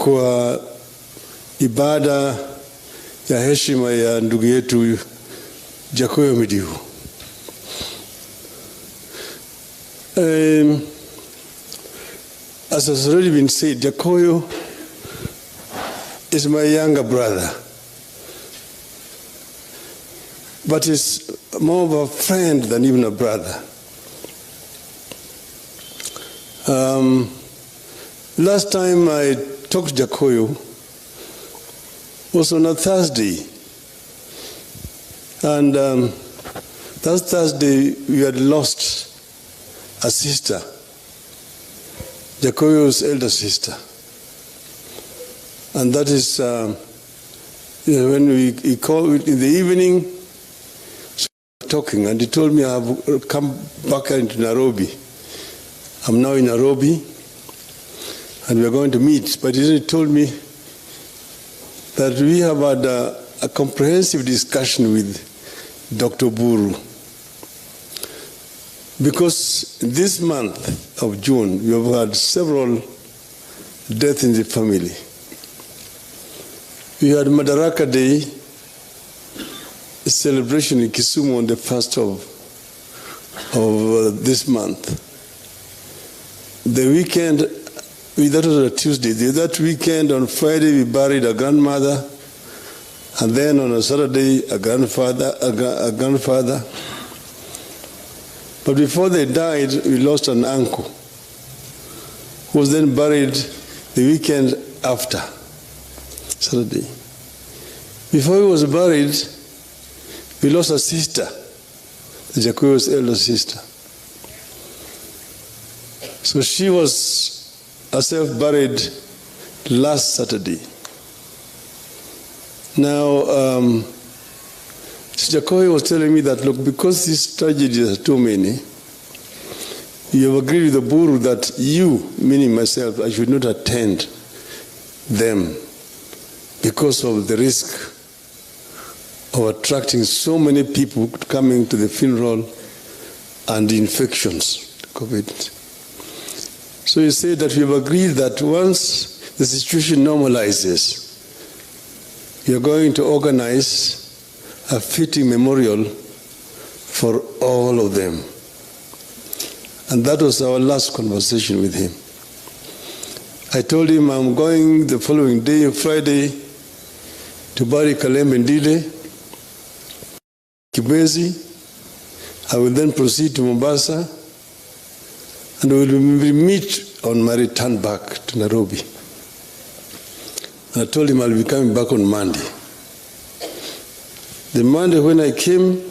kwa ibada ya heshima ya ndugu yetu Jakoyo Midiwo. As has already been said, Jakoyo is my younger brother, but is more of a friend than even a brother. Last time I talked to Jakoyo was on a Thursday, and that Thursday we had lost a sister, Jakoyo's elder sister, and that is when he called in the evening, talking, and he told me I have come back into Nairobi. I'm now in Nairobi, and we're going to meet. But he told me that we have had a comprehensive discussion with Dr. Buru, because this month of June we have had several deaths in the family. We had Madaraka Day, a celebration in Kisumu on the 1st of this month. The weekend, that was a Tuesday. That weekend, on Friday, we buried a grandmother, and then on a Saturday, a grandfather. But before they died, we lost an uncle, who was then buried the weekend after Saturday. Before he was buried, we lost a sister, Jakoyo's elder sister. So she was herself buried last Saturday. Now, Jakoyo was telling me that, look, because these tragedies are too many, you have agreed with the Buru that you, meaning myself, I should not attend them because of the risk of attracting so many people coming to the funeral and infections, COVID. So he said that we have agreed that once the situation normalizes, we are going to organize a fitting memorial for all of them. And that was our last conversation with him. I told him I'm going the following day, Friday, to bury Kalembe Ndile, Kibwezi. I will then proceed to Mombasa, and we will meet on my return back to Nairobi. And I told him I'll be coming back on Monday. The Monday when I came,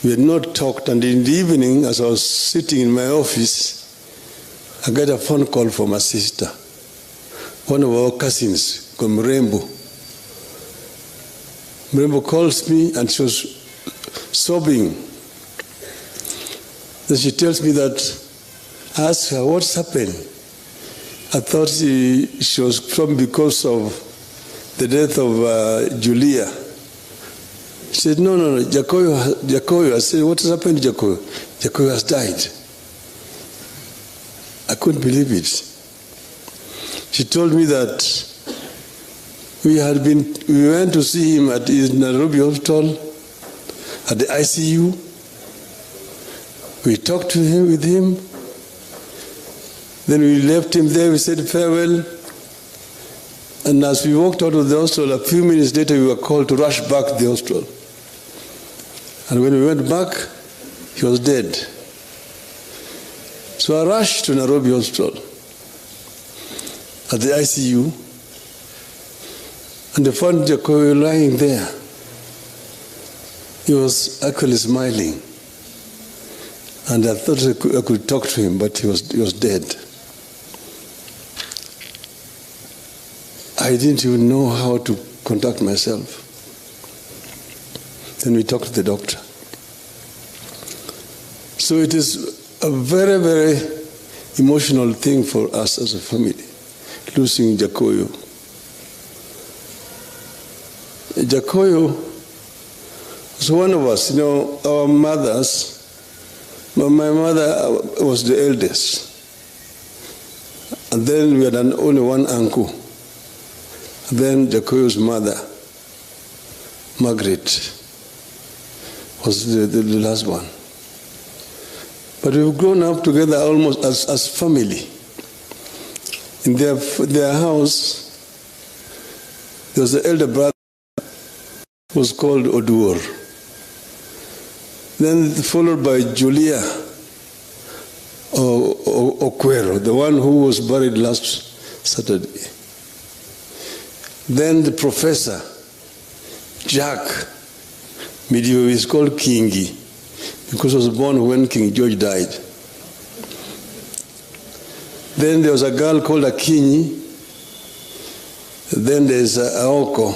we had not talked, and in the evening, as I was sitting in my office, I got a phone call from my sister, one of our cousins, called Mrembo. Mrembo calls me, and she was sobbing. Then she tells me that, I asked her, what's happened? I thought she was probably because of the death of Julia. She said, no, Jakoyo. I said, what has happened to Jakoyo? Jakoyo has died. I couldn't believe it. She told me that we went to see him at his Nairobi hospital, at the ICU. We talked with him. Then we left him there, we said farewell. And as we walked out of the hospital, a few minutes later, we were called to rush back to the hospital. And when we went back, he was dead. So I rushed to Nairobi hospital at the ICU, and I found Jakoyo lying there. He was actually smiling. And I thought I could talk to him, but he was dead. I didn't even know how to conduct myself. Then we talked to the doctor. So it is a very, very emotional thing for us as a family, losing Jakoyo. Jakoyo was one of us, our mothers. My mother was the eldest. And then we had only one uncle. And then Jakoyo's mother, Margaret, was the last one. But we've grown up together almost as family. In their house, there was an elder brother who was called Oduor. Then followed by Julia Okwero, the one who was buried last Saturday. Then the professor, Jakoyo Midiwo, is called Kingi, because he was born when King George died. Then there was a girl called Akinyi. Then there's Aoko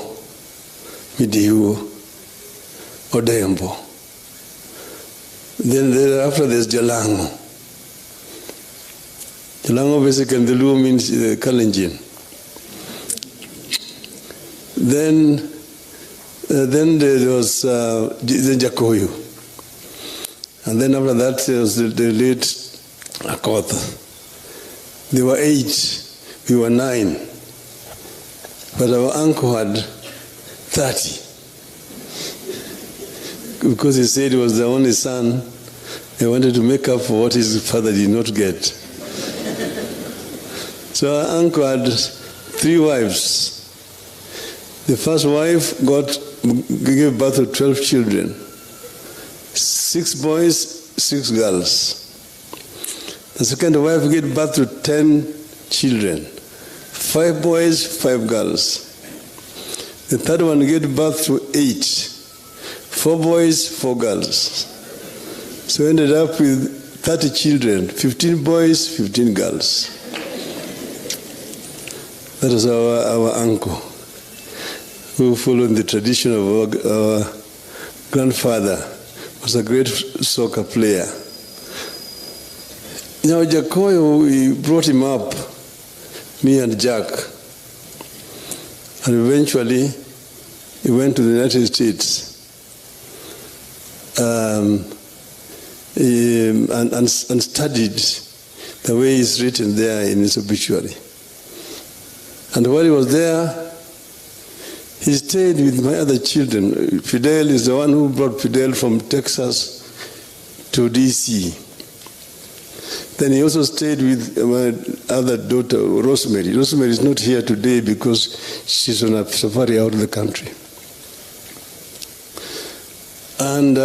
Midiwo Odembo. Then thereafter there's Jalango. Jalango basically in the Luo means Kalenjin. Then there was the Jakoyo. And then after that there was the late Akoth. There were 8, we were 9. But our uncle had 30. Because he said he was the only son, he wanted to make up for what his father did not get. So our uncle had 3 wives. The first wife gave birth to 12 children. 6 boys, 6 girls. The second wife gave birth to 10 children. 5 boys, 5 girls. The third one gave birth to 8. 4 boys, 4 girls. So we ended up with 30 children, 15 boys, 15 girls. That was our uncle, who followed the tradition of our grandfather, was a great soccer player. Now Jakoyo, we brought him up, me and Jack, and eventually he went to the United States and studied the way it's written there in his obituary. And while he was there, he stayed with my other children. Fidel is the one who brought Fidel from Texas to D.C. Then he also stayed with my other daughter, Rosemary. Rosemary is not here today because she's on a safari out of the country. And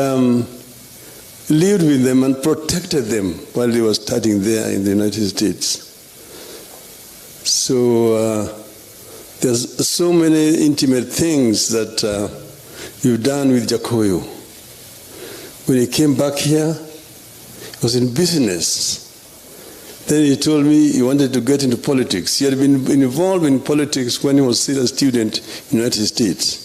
lived with them and protected them while they were studying there in the United States. So there's so many intimate things that you've done with Jakoyo. When he came back here, he was in business. Then he told me he wanted to get into politics. He had been involved in politics when he was still a student in the United States.